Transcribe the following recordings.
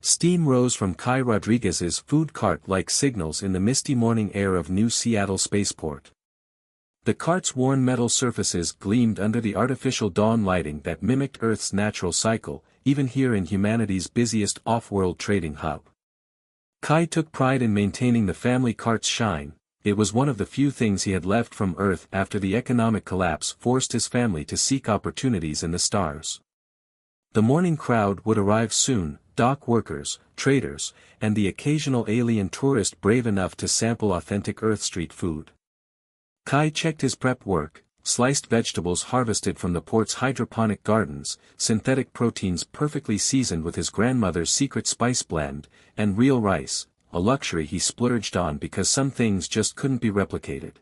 Steam rose from Kai Rodriguez's food cart like signals in the misty morning air of New Seattle Spaceport. The cart's worn metal surfaces gleamed under the artificial dawn lighting that mimicked Earth's natural cycle, even here in humanity's busiest off-world trading hub. Kai took pride in maintaining the family cart's shine. It was one of the few things he had left from Earth after the economic collapse forced his family to seek opportunities in the stars. The morning crowd would arrive soon, dock workers, traders, and the occasional alien tourist brave enough to sample authentic Earth street food. Kai checked his prep work, sliced vegetables harvested from the port's hydroponic gardens, synthetic proteins perfectly seasoned with his grandmother's secret spice blend, and real rice, a luxury he splurged on because some things just couldn't be replicated.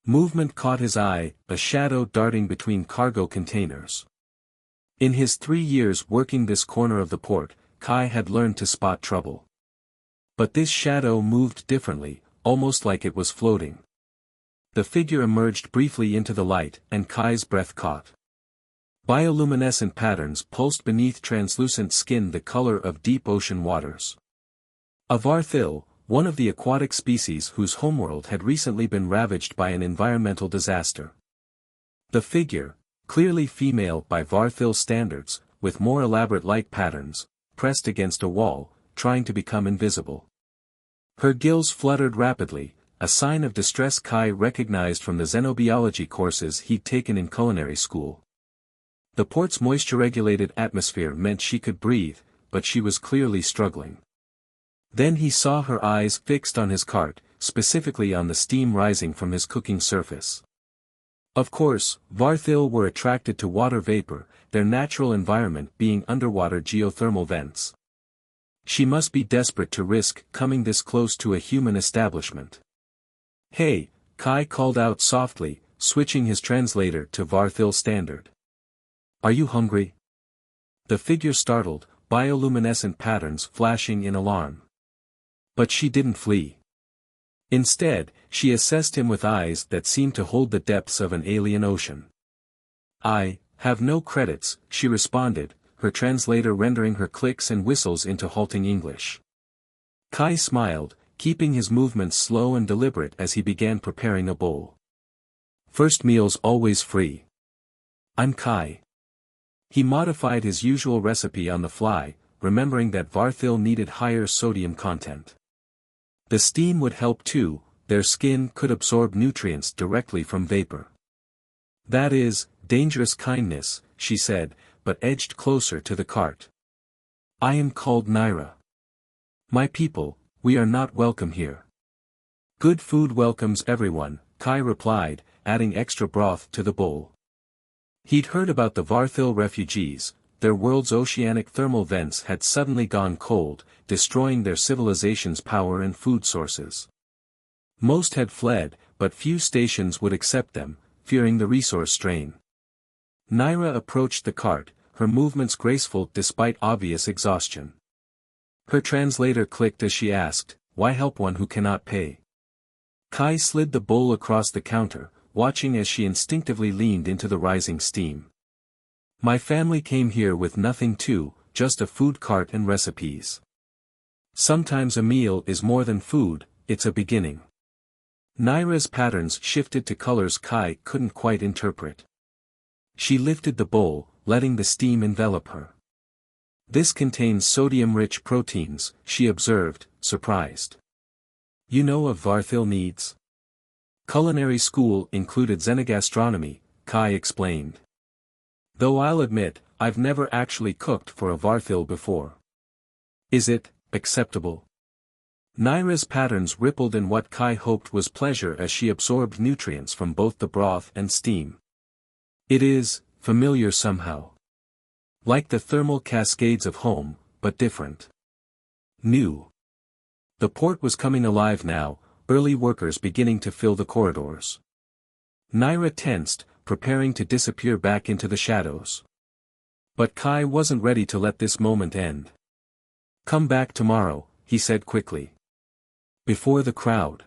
Movement caught his eye, a shadow darting between cargo containers. In his 3 years working this corner of the port, Kai had learned to spot trouble. But this shadow moved differently, almost like it was floating. The figure emerged briefly into the light, and Kai's breath caught. Bioluminescent patterns pulsed beneath translucent skin the color of deep ocean waters. A varthil, one of the aquatic species whose homeworld had recently been ravaged by an environmental disaster. The figure, clearly female by varthil standards, with more elaborate light patterns, pressed against a wall, trying to become invisible. Her gills fluttered rapidly, a sign of distress Kai recognized from the xenobiology courses he'd taken in culinary school. The port's moisture-regulated atmosphere meant she could breathe, but she was clearly struggling. Then he saw her eyes fixed on his cart, specifically on the steam rising from his cooking surface. Of course, varthil were attracted to water vapor, their natural environment being underwater geothermal vents. She must be desperate to risk coming this close to a human establishment. "Hey," Kai called out softly, switching his translator to varthil standard. "Are you hungry?" The figure startled, bioluminescent patterns flashing in alarm. But she didn't flee. Instead, she assessed him with eyes that seemed to hold the depths of an alien ocean. "I have no credits," she responded, her translator rendering her clicks and whistles into halting English. Kai smiled, keeping his movements slow and deliberate as he began preparing a bowl. "First meal's always free. I'm Kai." He modified his usual recipe on the fly, remembering that varthil needed higher sodium content. The steam would help too, their skin could absorb nutrients directly from vapor. "That is, dangerous kindness," she said, but edged closer to the cart. "I am called Naira. My people, we are not welcome here." "Good food welcomes everyone," Kai replied, adding extra broth to the bowl. He'd heard about the varthil refugees. Their world's oceanic thermal vents had suddenly gone cold, destroying their civilization's power and food sources. Most had fled, but few stations would accept them, fearing the resource strain. Naira approached the cart, her movements graceful despite obvious exhaustion. Her translator clicked as she asked, "Why help one who cannot pay?" Kai slid the bowl across the counter, watching as she instinctively leaned into the rising steam. "My family came here with nothing too, just a food cart and recipes. Sometimes a meal is more than food, it's a beginning." Naira's patterns shifted to colors Kai couldn't quite interpret. She lifted the bowl, letting the steam envelop her. "This contains sodium-rich proteins," she observed, surprised. "You know of varthil needs?" "Culinary school included xenogastronomy," Kai explained. "Though I'll admit, I've never actually cooked for a varthil before." "Is it acceptable?" Naira's patterns rippled in what Kai hoped was pleasure as she absorbed nutrients from both the broth and steam. "It is, familiar somehow. Like the thermal cascades of home, but different. New." The port was coming alive now, early workers beginning to fill the corridors. Naira tensed, preparing to disappear back into the shadows. But Kai wasn't ready to let this moment end. "Come back tomorrow," he said quickly. "Before the crowd.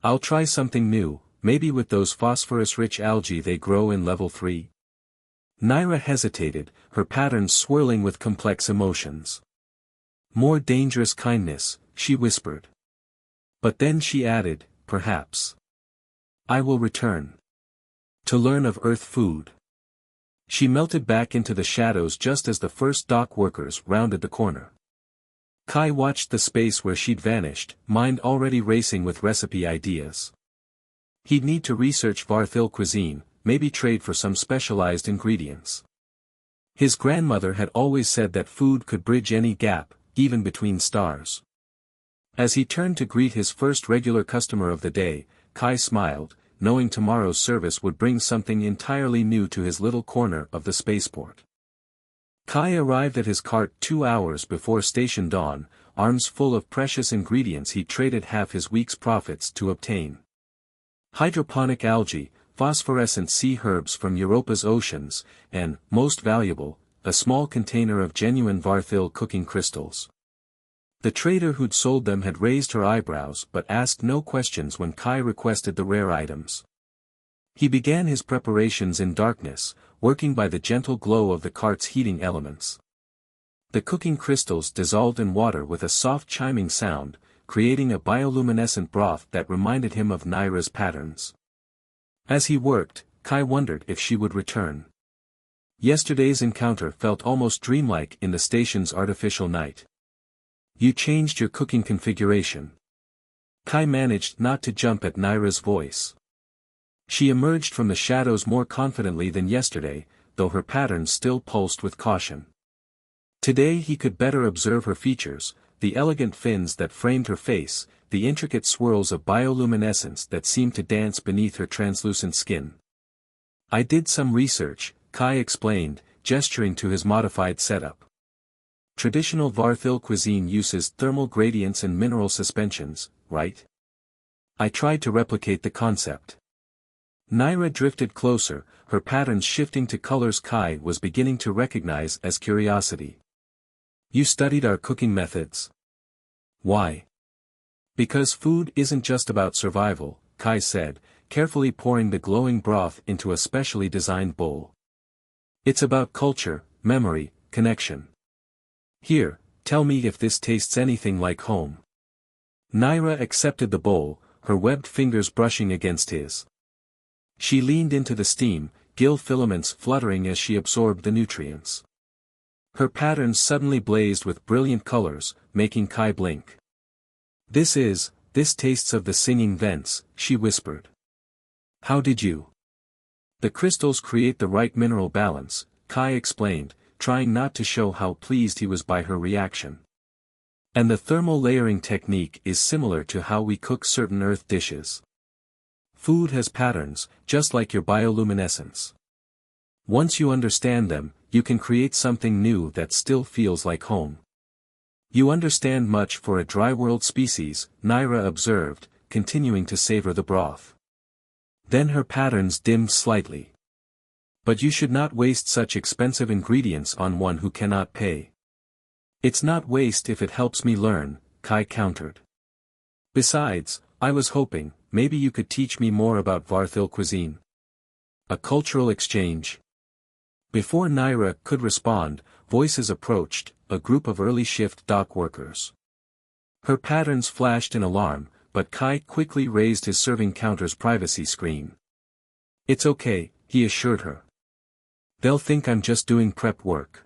I'll try something new, maybe with those phosphorus-rich algae they grow in level 3. Naira hesitated, her patterns swirling with complex emotions. More dangerous kindness, she whispered. But then she added, perhaps. I will return. To learn of Earth food. She melted back into the shadows just as the first dock workers rounded the corner. Kai watched the space where she'd vanished, mind already racing with recipe ideas. He'd need to research Varthil cuisine, maybe trade for some specialized ingredients. His grandmother had always said that food could bridge any gap, even between stars. As he turned to greet his first regular customer of the day, Kai smiled, knowing tomorrow's service would bring something entirely new to his little corner of the spaceport. Kai arrived at his cart 2 hours before station dawn, arms full of precious ingredients he traded half his week's profits to obtain. Hydroponic algae, phosphorescent sea herbs from Europa's oceans, and, most valuable, a small container of genuine Varthil cooking crystals. The trader who'd sold them had raised her eyebrows but asked no questions when Kai requested the rare items. He began his preparations in darkness, working by the gentle glow of the cart's heating elements. The cooking crystals dissolved in water with a soft chiming sound, creating a bioluminescent broth that reminded him of Naira's patterns. As he worked, Kai wondered if she would return. Yesterday's encounter felt almost dreamlike in the station's artificial night. You changed your cooking configuration. Kai managed not to jump at Naira's voice. She emerged from the shadows more confidently than yesterday, though her patterns still pulsed with caution. Today he could better observe her features, the elegant fins that framed her face, the intricate swirls of bioluminescence that seemed to dance beneath her translucent skin. I did some research, Kai explained, gesturing to his modified setup. Traditional Varthil cuisine uses thermal gradients and mineral suspensions, right? I tried to replicate the concept. Naira drifted closer, her patterns shifting to colors Kai was beginning to recognize as curiosity. You studied our cooking methods. Why? Because food isn't just about survival, Kai said, carefully pouring the glowing broth into a specially designed bowl. It's about culture, memory, connection. Here, tell me if this tastes anything like home. Naira accepted the bowl, her webbed fingers brushing against his. She leaned into the steam, gill filaments fluttering as she absorbed the nutrients. Her patterns suddenly blazed with brilliant colors, making Kai blink. This tastes of the singing vents, she whispered. How did you? The crystals create the right mineral balance, Kai explained, trying not to show how pleased he was by her reaction. And the thermal layering technique is similar to how we cook certain earth dishes. Food has patterns, just like your bioluminescence. Once you understand them, you can create something new that still feels like home. You understand much for a dry world species, Naira observed, continuing to savor the broth. Then her patterns dimmed slightly. But you should not waste such expensive ingredients on one who cannot pay. It's not waste if it helps me learn, Kai countered. Besides, I was hoping, maybe you could teach me more about Varthil cuisine. A cultural exchange. Before Naira could respond, voices approached, a group of early shift dock workers. Her patterns flashed in alarm, but Kai quickly raised his serving counter's privacy screen. It's okay, he assured her. They'll think I'm just doing prep work.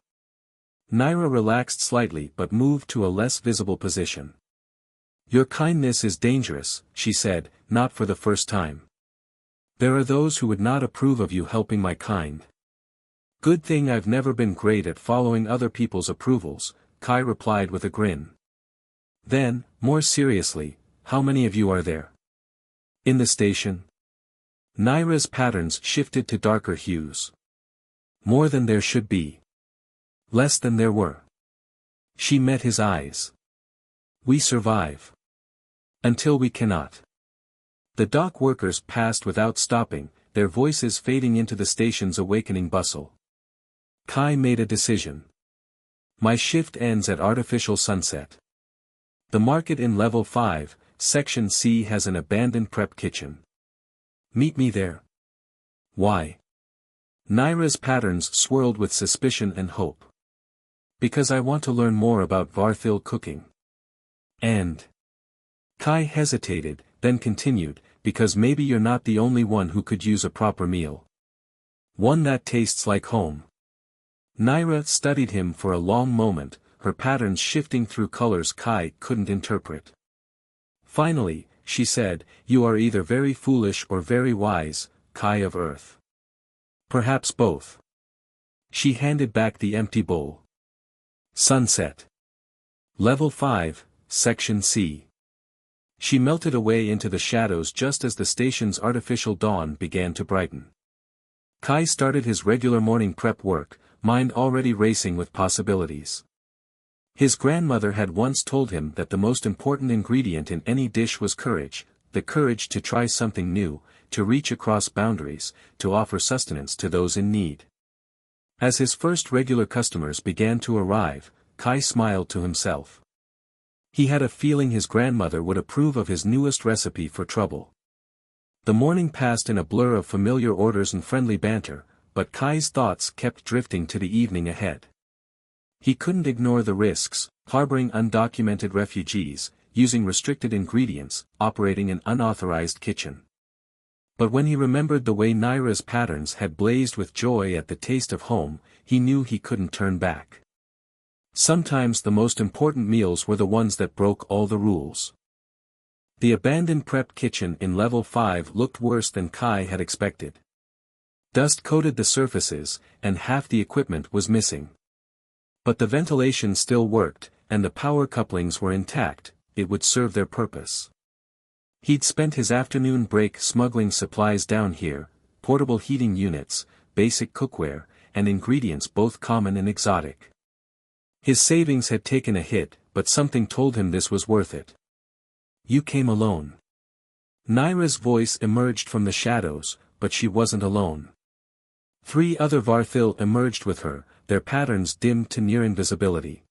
Naira relaxed slightly but moved to a less visible position. Your kindness is dangerous, she said, not for the first time. There are those who would not approve of you helping my kind. Good thing I've never been great at following other people's approvals, Kai replied with a grin. Then, more seriously, how many of you are there? In the station? Naira's patterns shifted to darker hues. More than there should be. Less than there were. She met his eyes. We survive. Until we cannot. The dock workers passed without stopping, their voices fading into the station's awakening bustle. Kai made a decision. My shift ends at artificial sunset. The market in Level 5, Section C has an abandoned prep kitchen. Meet me there. Why? Naira's patterns swirled with suspicion and hope. Because I want to learn more about Varthil cooking. And Kai hesitated, then continued, because maybe you're not the only one who could use a proper meal. One that tastes like home. Naira studied him for a long moment, her patterns shifting through colors Kai couldn't interpret. Finally, she said, "You are either very foolish or very wise, Kai of Earth. Perhaps both." She handed back the empty bowl. Sunset. Level 5, Section C. She melted away into the shadows just as the station's artificial dawn began to brighten. Kai started his regular morning prep work, mind already racing with possibilities. His grandmother had once told him that the most important ingredient in any dish was courage, the courage to try something new, to reach across boundaries, to offer sustenance to those in need. As his first regular customers began to arrive, Kai smiled to himself. He had a feeling his grandmother would approve of his newest recipe for trouble. The morning passed in a blur of familiar orders and friendly banter, but Kai's thoughts kept drifting to the evening ahead. He couldn't ignore the risks, harboring undocumented refugees, using restricted ingredients, operating an unauthorized kitchen. But when he remembered the way Naira's patterns had blazed with joy at the taste of home, he knew he couldn't turn back. Sometimes the most important meals were the ones that broke all the rules. The abandoned prep kitchen in Level 5 looked worse than Kai had expected. Dust coated the surfaces, and half the equipment was missing. But the ventilation still worked, and the power couplings were intact, it would serve their purpose. He'd spent his afternoon break smuggling supplies down here, portable heating units, basic cookware, and ingredients both common and exotic. His savings had taken a hit, but something told him this was worth it. "You came alone." Naira's voice emerged from the shadows, but she wasn't alone. 3 other Varthil emerged with her, their patterns dimmed to near invisibility.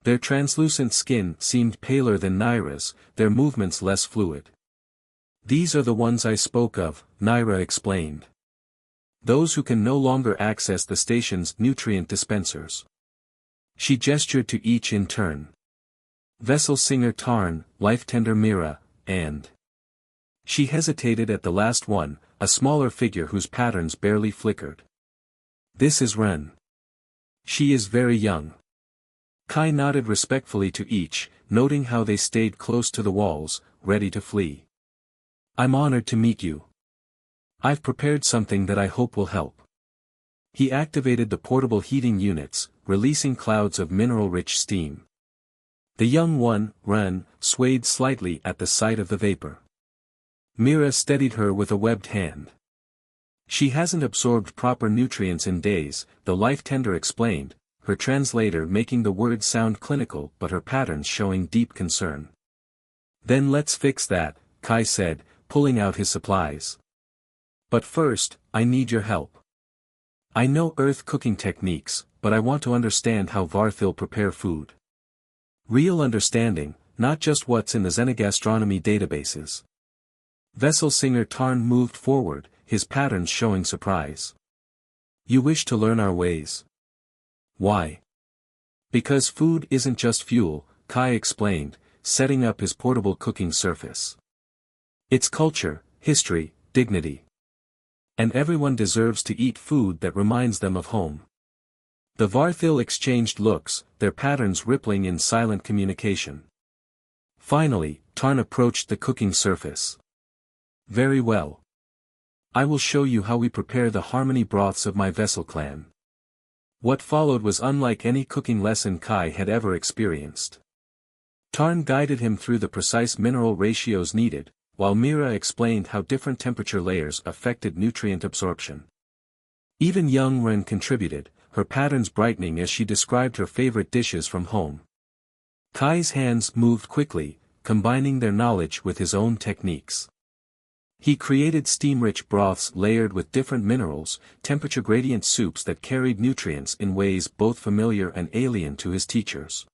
Their translucent skin seemed paler than Naira's, their movements less fluid. "These are the ones I spoke of," Naira explained. "Those who can no longer access the station's nutrient dispensers." She gestured to each in turn. Vessel Singer Tarn, Life Tender Mira, and... She hesitated at the last one, a smaller figure whose patterns barely flickered. "This is Ren. She is very young." Kai nodded respectfully to each, noting how they stayed close to the walls, ready to flee. "I'm honored to meet you. I've prepared something that I hope will help." He activated the portable heating units, releasing clouds of mineral-rich steam. The young one, Ren, swayed slightly at the sight of the vapor. Mira steadied her with a webbed hand. "She hasn't absorbed proper nutrients in days," the life tender explained, her translator making the words sound clinical but her patterns showing deep concern. "Then let's fix that," Kai said, pulling out his supplies. "But first, I need your help. I know Earth cooking techniques, but I want to understand how Varthil prepare food. Real understanding, not just what's in the xenogastronomy databases." Vessel Singer Tarn moved forward, his patterns showing surprise. "You wish to learn our ways?" "Why?" "Because food isn't just fuel," Kai explained, setting up his portable cooking surface. "It's culture, history, dignity. And everyone deserves to eat food that reminds them of home." The Varthil exchanged looks, their patterns rippling in silent communication. Finally, Tarn approached the cooking surface. "Very well. I will show you how we prepare the harmony broths of my vessel clan." What followed was unlike any cooking lesson Kai had ever experienced. Tarn guided him through the precise mineral ratios needed, while Mira explained how different temperature layers affected nutrient absorption. Even young Ren contributed, her patterns brightening as she described her favorite dishes from home. Kai's hands moved quickly, combining their knowledge with his own techniques. He created steam-rich broths layered with different minerals, temperature gradient soups that carried nutrients in ways both familiar and alien to his teachers.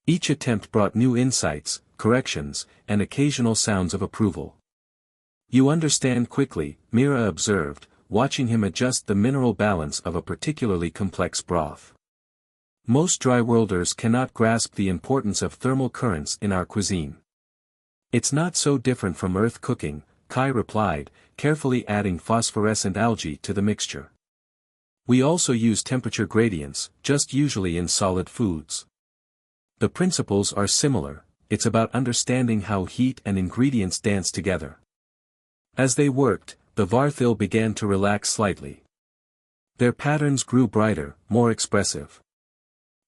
Each attempt brought new insights, corrections, and occasional sounds of approval. "You understand quickly," Mira observed, watching him adjust the mineral balance of a particularly complex broth. Most dry-worlders cannot grasp the importance of thermal currents in our cuisine. It's not so different from Earth cooking, Kai replied, carefully adding phosphorescent algae to the mixture. We also use temperature gradients, just usually in solid foods. The principles are similar, it's about understanding how heat and ingredients dance together. As they worked, the Varthil began to relax slightly. Their patterns grew brighter, more expressive.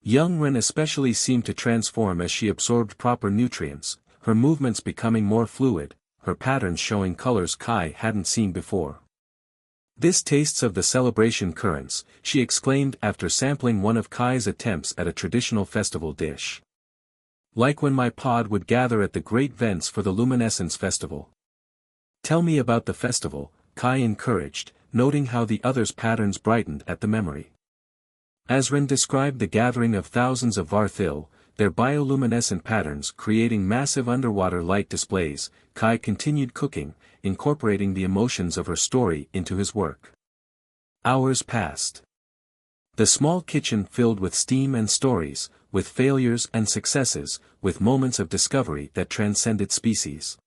Young Ren especially seemed to transform as she absorbed proper nutrients, her movements becoming more fluid, her patterns showing colors Kai hadn't seen before. "This tastes of the celebration currents," she exclaimed after sampling one of Kai's attempts at a traditional festival dish. "Like when my pod would gather at the great vents for the Luminescence Festival." "Tell me about the festival," Kai encouraged, noting how the other's patterns brightened at the memory. As Ren described the gathering of thousands of Varthil, their bioluminescent patterns creating massive underwater light displays, Kai continued cooking, incorporating the emotions of her story into his work. Hours passed. The small kitchen filled with steam and stories, with failures and successes, with moments of discovery that transcended species.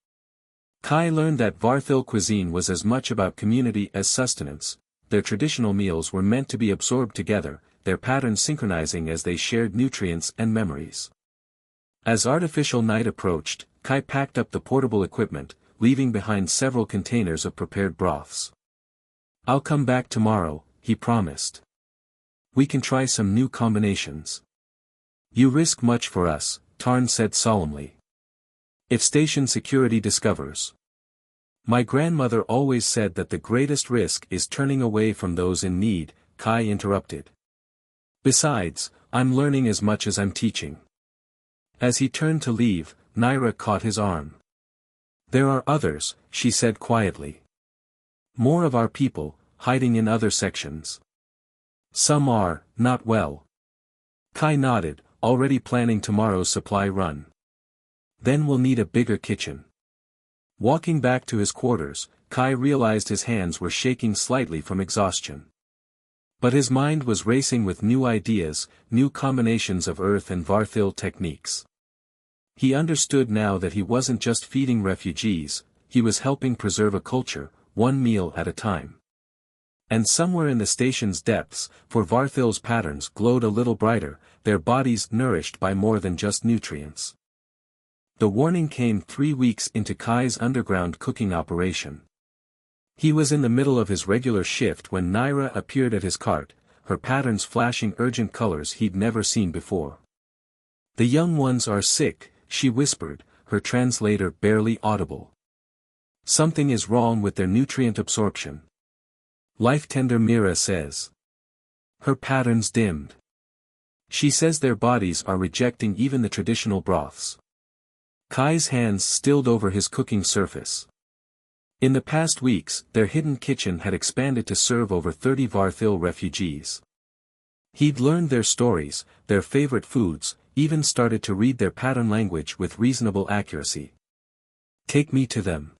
Kai learned that Varthil cuisine was as much about community as sustenance. Their traditional meals were meant to be absorbed together, their patterns synchronizing as they shared nutrients and memories. As artificial night approached, Kai packed up the portable equipment, leaving behind several containers of prepared broths. "I'll come back tomorrow," he promised. "We can try some new combinations." "You risk much for us," Tarn said solemnly. "If station security discovers." "My grandmother always said that the greatest risk is turning away from those in need," Kai interrupted. "Besides, I'm learning as much as I'm teaching." As he turned to leave, Naira caught his arm. "There are others," she said quietly. "More of our people, hiding in other sections. Some are, not well." Kai nodded, already planning tomorrow's supply run. "Then we'll need a bigger kitchen." Walking back to his quarters, Kai realized his hands were shaking slightly from exhaustion. But his mind was racing with new ideas, new combinations of Earth and Varthil techniques. He understood now that he wasn't just feeding refugees, he was helping preserve a culture, one meal at a time. And somewhere in the station's depths, for Varthil's patterns glowed a little brighter, their bodies nourished by more than just nutrients. The warning came 3 weeks into Kai's underground cooking operation. He was in the middle of his regular shift when Naira appeared at his cart, her patterns flashing urgent colors he'd never seen before. "The young ones are sick," she whispered, her translator barely audible. "Something is wrong with their nutrient absorption. Life-tender Mira says." Her patterns dimmed. "She says their bodies are rejecting even the traditional broths." Kai's hands stilled over his cooking surface. In the past weeks, their hidden kitchen had expanded to serve over 30 Varthil refugees. He'd learned their stories, their favorite foods, even started to read their pattern language with reasonable accuracy. "Take me to them."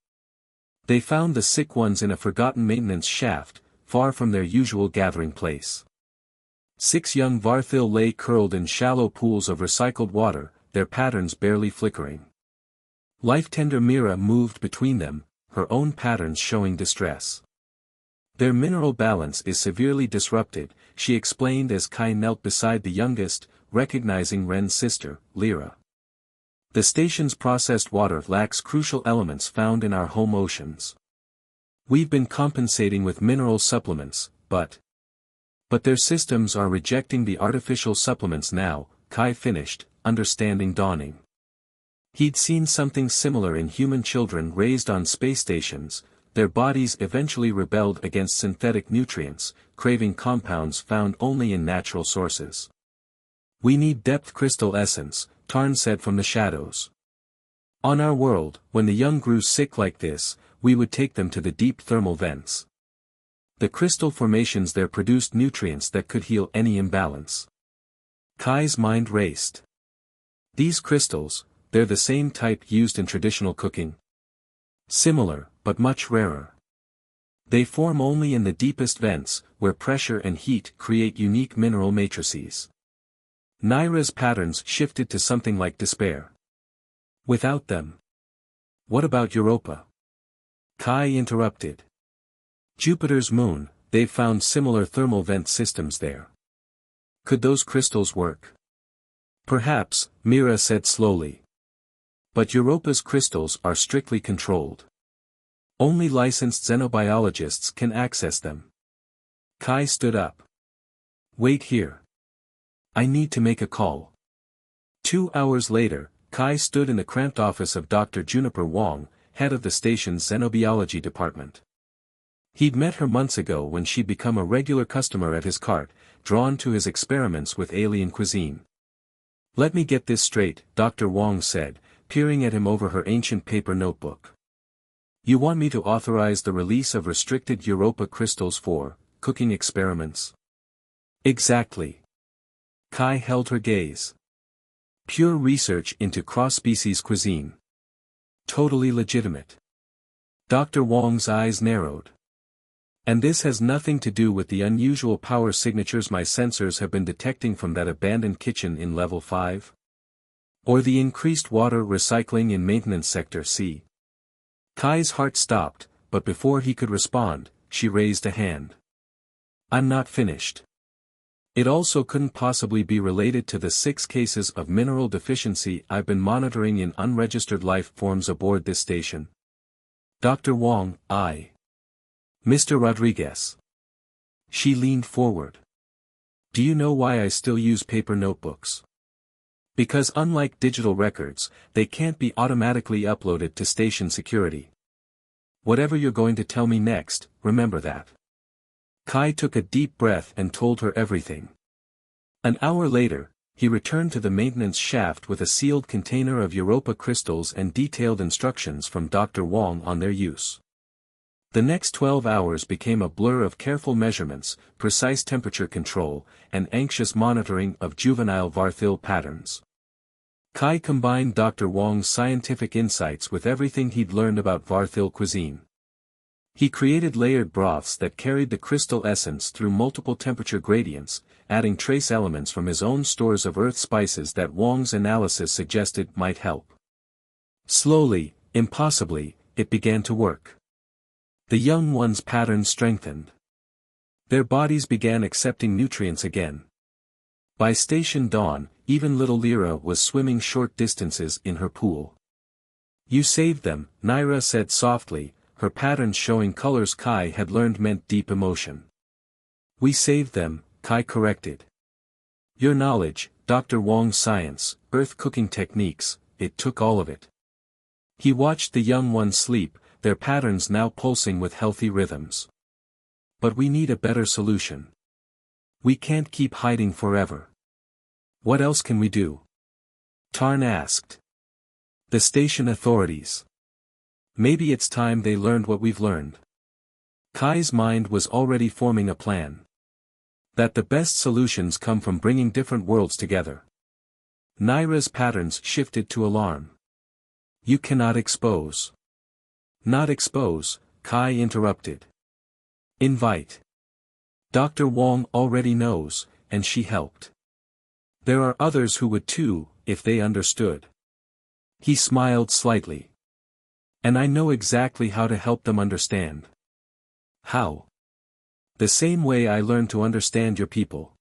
They found the sick ones in a forgotten maintenance shaft, far from their usual gathering place. 6 young Varthil lay curled in shallow pools of recycled water, their patterns barely flickering. Life-tender Mira moved between them, her own patterns showing distress. "Their mineral balance is severely disrupted," she explained as Kai knelt beside the youngest, recognizing Ren's sister, Lyra. "The station's processed water lacks crucial elements found in our home oceans. We've been compensating with mineral supplements, but their systems are rejecting the artificial supplements now," Kai finished, understanding dawning. He'd seen something similar in human children raised on space stations. Their bodies eventually rebelled against synthetic nutrients, craving compounds found only in natural sources. "We need depth crystal essence," Tarn said from the shadows. "On our world, when the young grew sick like this, we would take them to the deep thermal vents. The crystal formations there produced nutrients that could heal any imbalance." Kai's mind raced. "These crystals, they're the same type used in traditional cooking?" "Similar, but much rarer. They form only in the deepest vents, where pressure and heat create unique mineral matrices. Naira's patterns shifted to something like despair. Without them. What about Europa? Kai interrupted. Jupiter's moon, they've found similar thermal vent systems there. Could those crystals work? Perhaps, Mira said slowly. But Europa's crystals are strictly controlled. Only licensed xenobiologists can access them. Kai stood up. Wait here. I need to make a call. 2 hours later, Kai stood in the cramped office of Dr. Juniper Wong, head of the station's xenobiology department. He'd met her months ago when she'd become a regular customer at his cart, drawn to his experiments with alien cuisine. Let me get this straight, Dr. Wong said, peering at him over her ancient paper notebook. You want me to authorize the release of restricted Europa crystals for cooking experiments? Exactly. Kai held her gaze. Pure research into cross-species cuisine. Totally legitimate. Dr. Wong's eyes narrowed. And this has nothing to do with the unusual power signatures my sensors have been detecting from that abandoned kitchen in level 5? Or the increased water recycling in maintenance sector C? Kai's heart stopped, but before he could respond, she raised a hand. I'm not finished. It also couldn't possibly be related to the 6 cases of mineral deficiency I've been monitoring in unregistered life forms aboard this station. Dr. Wong, Mr. Rodriguez. She leaned forward. Do you know why I still use paper notebooks? Because unlike digital records, they can't be automatically uploaded to station security. Whatever you're going to tell me next, remember that. Kai took a deep breath and told her everything. An hour later, he returned to the maintenance shaft with a sealed container of Europa crystals and detailed instructions from Dr. Wong on their use. The next 12 hours became a blur of careful measurements, precise temperature control, and anxious monitoring of juvenile Varthil patterns. Kai combined Dr. Wong's scientific insights with everything he'd learned about Varthil cuisine. He created layered broths that carried the crystal essence through multiple temperature gradients, adding trace elements from his own stores of earth spices that Wong's analysis suggested might help. Slowly, impossibly, it began to work. The young ones' patterns strengthened. Their bodies began accepting nutrients again. By station dawn, even little Lyra was swimming short distances in her pool. You saved them, Naira said softly, her patterns showing colors Kai had learned meant deep emotion. We saved them, Kai corrected. Your knowledge, Dr. Wong's science, earth cooking techniques, it took all of it. He watched the young ones sleep, their patterns now pulsing with healthy rhythms. But we need a better solution. We can't keep hiding forever. What else can we do? Tarn asked. The station authorities. Maybe it's time they learned what we've learned. Kai's mind was already forming a plan. That the best solutions come from bringing different worlds together. Naira's patterns shifted to alarm. You cannot expose. Not expose, Kai interrupted. Invite. Dr. Wong already knows, and she helped. There are others who would too, if they understood. He smiled slightly. And I know exactly how to help them understand. How? The same way I learned to understand your people.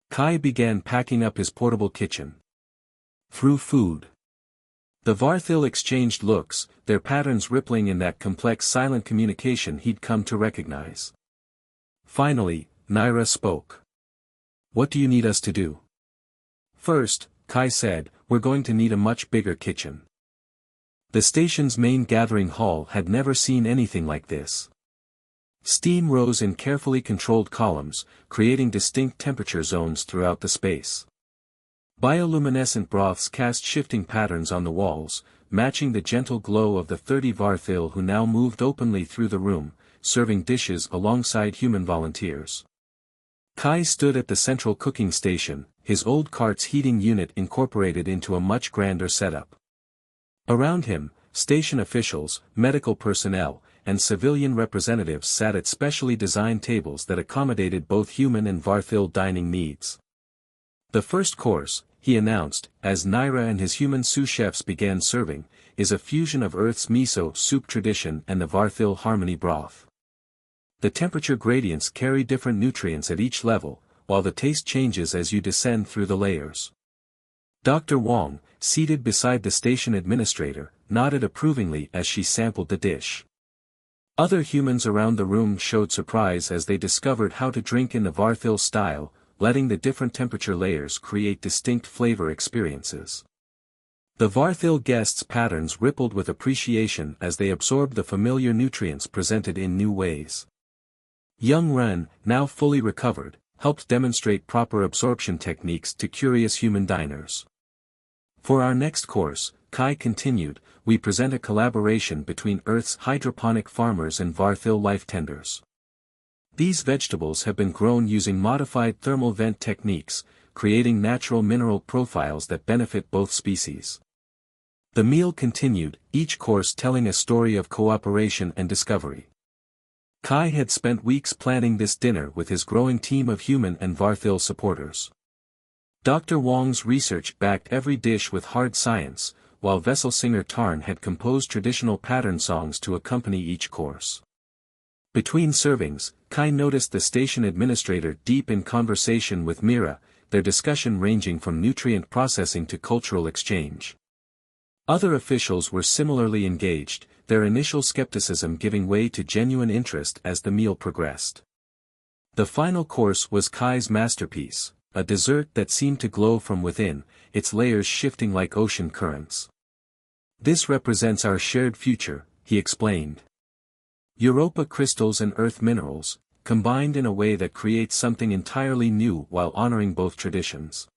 Kai began packing up his portable kitchen. Through food. The Varthil exchanged looks, their patterns rippling in that complex silent communication he'd come to recognize. Finally, Naira spoke. What do you need us to do? First, Kai said, we're going to need a much bigger kitchen. The station's main gathering hall had never seen anything like this. Steam rose in carefully controlled columns, creating distinct temperature zones throughout the space. Bioluminescent broths cast shifting patterns on the walls, matching the gentle glow of the 30 Varthil who now moved openly through the room, serving dishes alongside human volunteers. Kai stood at the central cooking station, his old cart's heating unit incorporated into a much grander setup. Around him, station officials, medical personnel, and civilian representatives sat at specially designed tables that accommodated both human and Varthil dining needs. The first course, he announced, as Naira and his human sous chefs began serving, is a fusion of Earth's miso soup tradition and the Varthil harmony broth. The temperature gradients carry different nutrients at each level, while the taste changes as you descend through the layers. Dr. Wong, seated beside the station administrator, nodded approvingly as she sampled the dish. Other humans around the room showed surprise as they discovered how to drink in the Varthil style, letting the different temperature layers create distinct flavor experiences. The Varthil guests' patterns rippled with appreciation as they absorbed the familiar nutrients presented in new ways. Young Ren, now fully recovered, helped demonstrate proper absorption techniques to curious human diners. For our next course, Kai continued, we present a collaboration between Earth's hydroponic farmers and Varthil life tenders. These vegetables have been grown using modified thermal vent techniques, creating natural mineral profiles that benefit both species. The meal continued, each course telling a story of cooperation and discovery. Kai had spent weeks planning this dinner with his growing team of human and Varthil supporters. Dr. Wong's research backed every dish with hard science, while vessel singer Tarn had composed traditional pattern songs to accompany each course. Between servings, Kai noticed the station administrator deep in conversation with Mira, their discussion ranging from nutrient processing to cultural exchange. Other officials were similarly engaged, their initial skepticism giving way to genuine interest as the meal progressed. The final course was Kai's masterpiece, a dessert that seemed to glow from within, its layers shifting like ocean currents. This represents our shared future, he explained. Europa crystals and earth minerals, combined in a way that creates something entirely new while honoring both traditions.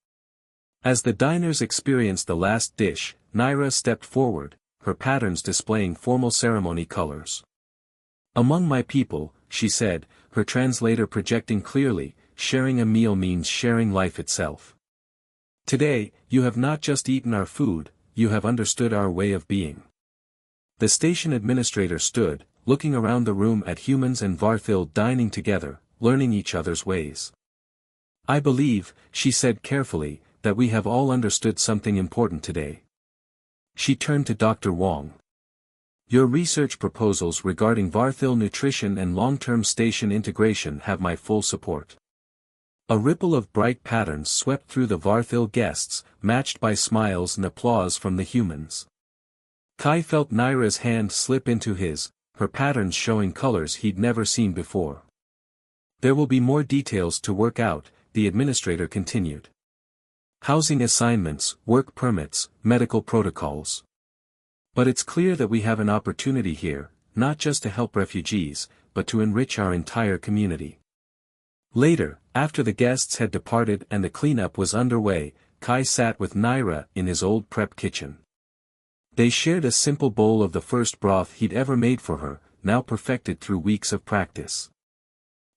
As the diners experienced the last dish, Naira stepped forward, her patterns displaying formal ceremony colors. Among my people, she said, her translator projecting clearly, sharing a meal means sharing life itself. Today, you have not just eaten our food, you have understood our way of being. The station administrator stood, looking around the room at humans and Varthil dining together, learning each other's ways. I believe, she said carefully, that we have all understood something important today. She turned to Dr. Wong. Your research proposals regarding Varthil nutrition and long-term station integration have my full support. A ripple of bright patterns swept through the Varthil guests, matched by smiles and applause from the humans. Kai felt Naira's hand slip into his, her patterns showing colors he'd never seen before. There will be more details to work out, the administrator continued. Housing assignments, work permits, medical protocols. But it's clear that we have an opportunity here, not just to help refugees, but to enrich our entire community. Later, after the guests had departed and the cleanup was underway, Kai sat with Naira in his old prep kitchen. They shared a simple bowl of the first broth he'd ever made for her, now perfected through weeks of practice.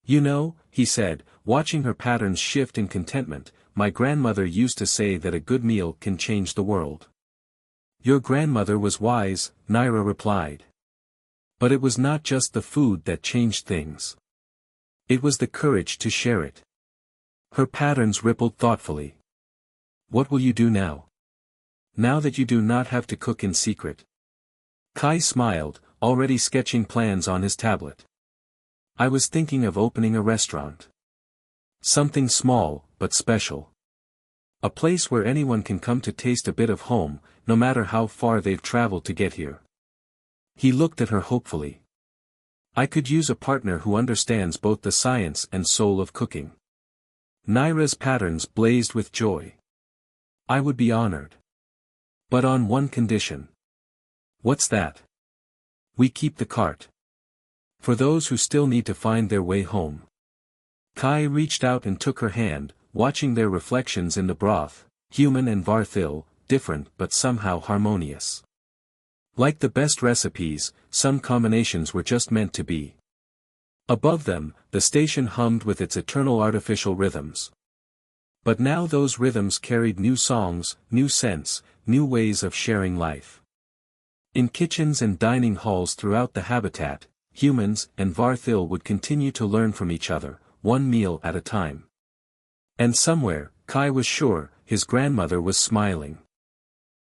You know, he said, watching her patterns shift in contentment, my grandmother used to say that a good meal can change the world. Your grandmother was wise, Naira replied. But it was not just the food that changed things. It was the courage to share it. Her patterns rippled thoughtfully. What will you do now? Now that you do not have to cook in secret. Kai smiled, already sketching plans on his tablet. I was thinking of opening a restaurant. Something small, but special. A place where anyone can come to taste a bit of home, no matter how far they've traveled to get here. He looked at her hopefully. I could use a partner who understands both the science and soul of cooking. Naira's patterns blazed with joy. I would be honored. But on one condition. What's that? We keep the cart. For those who still need to find their way home. Kai reached out and took her hand, watching their reflections in the broth, human and Varthil, different but somehow harmonious. Like the best recipes, some combinations were just meant to be. Above them, the station hummed with its eternal artificial rhythms. But now those rhythms carried new songs, new scents, new ways of sharing life. In kitchens and dining halls throughout the habitat, humans and Varthil would continue to learn from each other, one meal at a time. And somewhere, Kai was sure, his grandmother was smiling.